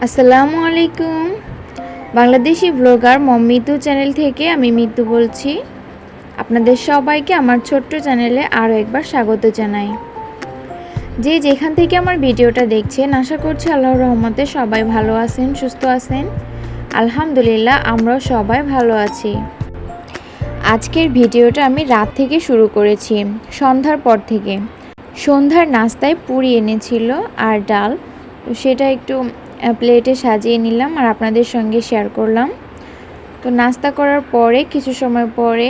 আসসালামু আলাইকুম। Bangladeshi blogger মমিতু channel থেকে আমি মিতু বলছি। আপনাদের সবাইকে আমার ছোট্ট চ্যানেলে আরও একবার স্বাগত জানাই। যে যেখান থেকে আমার ভিডিওটা দেখছেন, আশা করছি আল্লাহর রহমতে সবাই ভালো আছেন, সুস্থ আছেন। আলহামদুলিল্লাহ, আমরাও সবাই ভালো আছি। আজকের ভিডিওটা আমি রাত থেকে শুরু করেছি, সন্ধ্যার পর থেকে। সন্ধ্যার নাস্তায় পুরি এনেছিল আর ডাল, তো সেটা একটু প্লেটে সাজিয়ে নিলাম আর আপনাদের সঙ্গে শেয়ার করলাম। তো নাস্তা করার পরে কিছু সময় পরে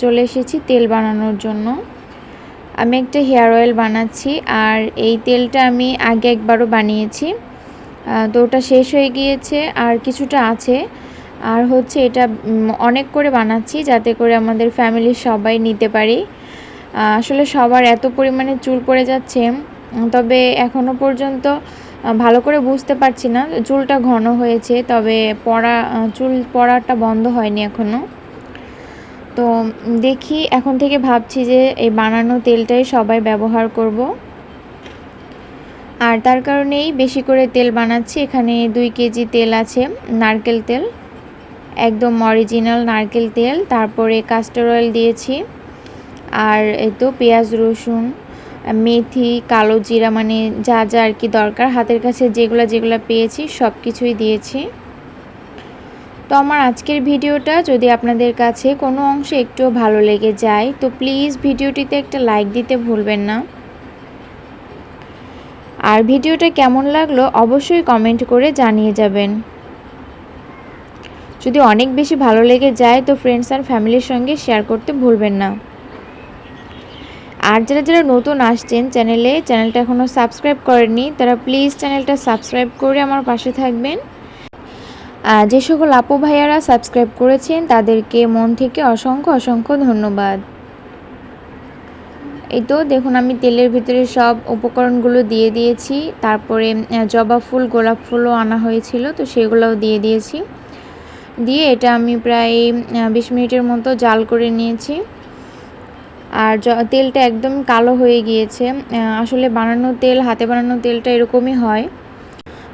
চলে এসেছি তেল বানানোর জন্য। আমি একটা হেয়ার অয়েল বানাচ্ছি, আর এই তেলটা আমি আগে একবারও বানিয়েছি, তো ওটা শেষ হয়ে গিয়েছে আর কিছুটা আছে। আর হচ্ছে এটা অনেক করে বানাচ্ছি যাতে করে আমাদের ফ্যামিলির সবাই নিতে পারি। আসলে সবার এত পরিমাণে চুল পড়ে যাচ্ছে, তবে এখনও পর্যন্ত ভালো করে বুঝতে পারছি না। চুলটা ঘন হয়েছে, তবে চুল পড়াটা বন্ধ হয়নি এখনও। তো দেখি, এখন থেকে ভাবছি যে এই বানানো তেলটাই সবাই ব্যবহার করব, আর তার কারণেই বেশি করে তেল বানাচ্ছি। এখানে 2 কেজি তেল আছে, নারকেল তেল, একদম অরিজিনাল নারকেল তেল। তারপরে কাস্টর অয়েল দিয়েছি, আর এই তো পেঁয়াজ, রসুন, মেথি, কালো জিরা, মানে যা যা আর কি দরকার, হাতের কাছে যেগুলো পেয়েছি সব কিছুই দিয়েছি। তো আমার আজকের ভিডিওটা যদি আপনাদের কাছে কোনো অংশে একটু ভালো লেগে যায়, তো প্লিজ ভিডিওটিতে একটা লাইক দিতে ভুলবেন না। আর ভিডিওটা কেমন লাগলো অবশ্যই কমেন্ট করে জানিয়ে যাবেন। যদি অনেক বেশি ভালো লেগে যায় তো ফ্রেন্ডস আর ফ্যামিলির সঙ্গে শেয়ার করতে ভুলবেন না। আর যারা নতুন আসছেন চ্যানেলটা এখনও সাবস্ক্রাইব করেননি, তারা প্লিজ চ্যানেলটা সাবস্ক্রাইব করে আমার পাশে থাকবেন। যে সকল আপু ভাইয়ারা সাবস্ক্রাইব করেছেন তাদেরকে মন থেকে অসংখ্য ধন্যবাদ। এই তো দেখুন, আমি তেলের ভিতরে সব উপকরণগুলো দিয়ে দিয়েছি। তারপরে জবা ফুল, গোলাপ ফুলও আনা হয়েছিল, তো সেগুলোও দিয়ে দিয়েছি। দিয়ে এটা আমি প্রায় 20 মিনিটের মতো জাল করে নিয়েছি। আর তেলটা একদম কালো হয়ে গিয়েছে। আসলে হাতে বানানো তেলটা এরকমই হয়।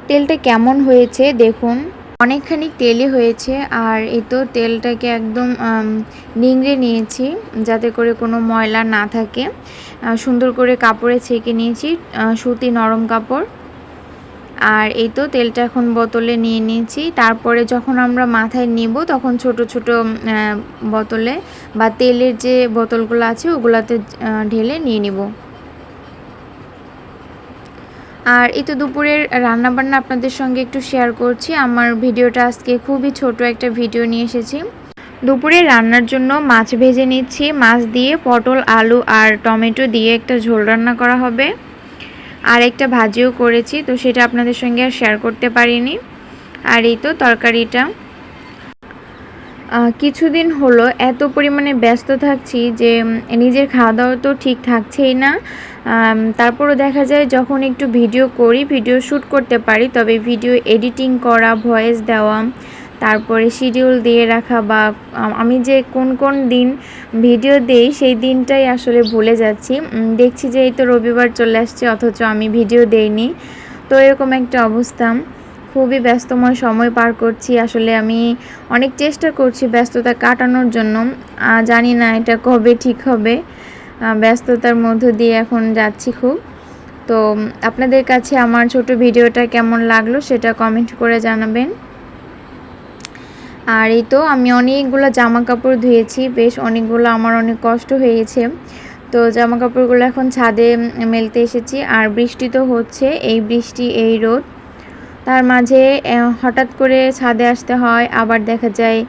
তেলটা কেমন হয়েছে দেখুন, অনেকখানি তেলই হয়েছে। আর এই তো তেলটাকে একদম নিংড়ে নিয়েছি যাতে করে কোনো ময়লা না থাকে। সুন্দর করে কাপড়ে ছেঁকে নিয়েছি, সুতি নরম কাপড়। আর এই তো তেলটা এখন বোতলে নিয়ে নিয়েছি। তারপরে যখন আমরা মাথায় নিব তখন ছোট বোতলে বা তেলের যে বোতলগুলো আছে ওগুলাতে ঢেলে নিয়ে নিব। আর এই তো দুপুরের রান্নাবান্না আপনাদের সঙ্গে একটু শেয়ার করছি। আমার ভিডিওটা আজকে খুবই ছোট একটা ভিডিও নিয়ে এসেছি। দুপুরে রান্নার জন্য মাছ ভেজে নিচ্ছি। মাছ দিয়ে পটল, আলু আর টমেটো দিয়ে একটা ঝোল রান্না করা হবে। আর একটা ভাজিও করেছি, তো সেটা আপনাদের সঙ্গে আর শেয়ার করতে পারিনি। আর এই তো তরকারিটা। কিছুদিন হলো এত পরিমাণে ব্যস্ত থাকছি যে নিজের খাওয়া দাওয়া তো ঠিক থাকছেই না। তারপরও দেখা যায় যখন একটু ভিডিও শ্যুট করতে পারি, তবে ভিডিও এডিটিং করা, ভয়েস দেওয়া, তারপরে শিডিউল দিয়ে রাখা, বা আমি যে কোন দিন ভিডিও দেই সেই দিনটাই আসলে ভুলে যাচ্ছি। দেখছি যে এই তো রবিবার চলে আসছে অথচ আমি ভিডিও দেইনি। তো এরকম একটা অবস্থা, খুবই ব্যস্তময় সময় পার করছি। আসলে আমি অনেক চেষ্টা করছি ব্যস্ততা কাটানোর জন্য, জানি না এটা কবে ঠিক হবে। ব্যস্ততার মধ্য দিয়ে এখন যাচ্ছি খুব। তো আপনাদের কাছে আমার ছোট ভিডিওটা কেমন লাগলো সেটা কমেন্ট করে জানাবেন। আর এই তো আমি অনেকগুলো জামা কাপড় ধুয়েছি, বেশ অনেকগুলো, আমার অনেক কষ্ট হয়েছে। তো জামা কাপড়গুলো এখন ছাদে মেলতে এসেছি। আর বৃষ্টি তো হচ্ছে, এই বৃষ্টি এই রোদ, তার মাঝে হঠাৎ করে ছাদে আসতে হয়। আবার দেখা যায়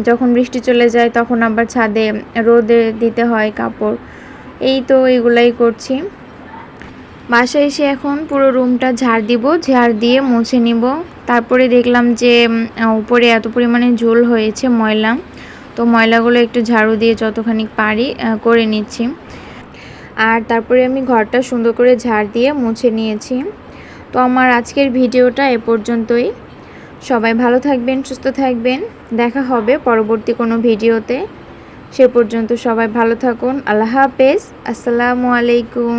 যখন বৃষ্টি চলে যায় তখন আবার ছাদে রোদে দিতে হয় কাপড়। এই তো এগুলাই করছি। বাসায় এসে এখন পুরো রুমটা ঝাড় দিয়ে মুছে নিব। তারপরে দেখলাম যে উপরে এত পরিমাণে ঝোল হয়েছে, ময়লা, তো ময়লাগুলো একটু ঝাড়ু দিয়ে যতখানি পারি করে নিচ্ছি। আর তারপরে আমি ঘরটা সুন্দর করে ঝাড় দিয়ে মুছে নিয়েছি। তো আমার আজকের ভিডিওটা এ পর্যন্তই। সবাই ভালো থাকবেন, সুস্থ থাকবেন। দেখা হবে পরবর্তী কোনো ভিডিওতে। সে পর্যন্ত সবাই ভালো থাকুন। আল্লাহ হাফেজ। আসসালামু আলাইকুম।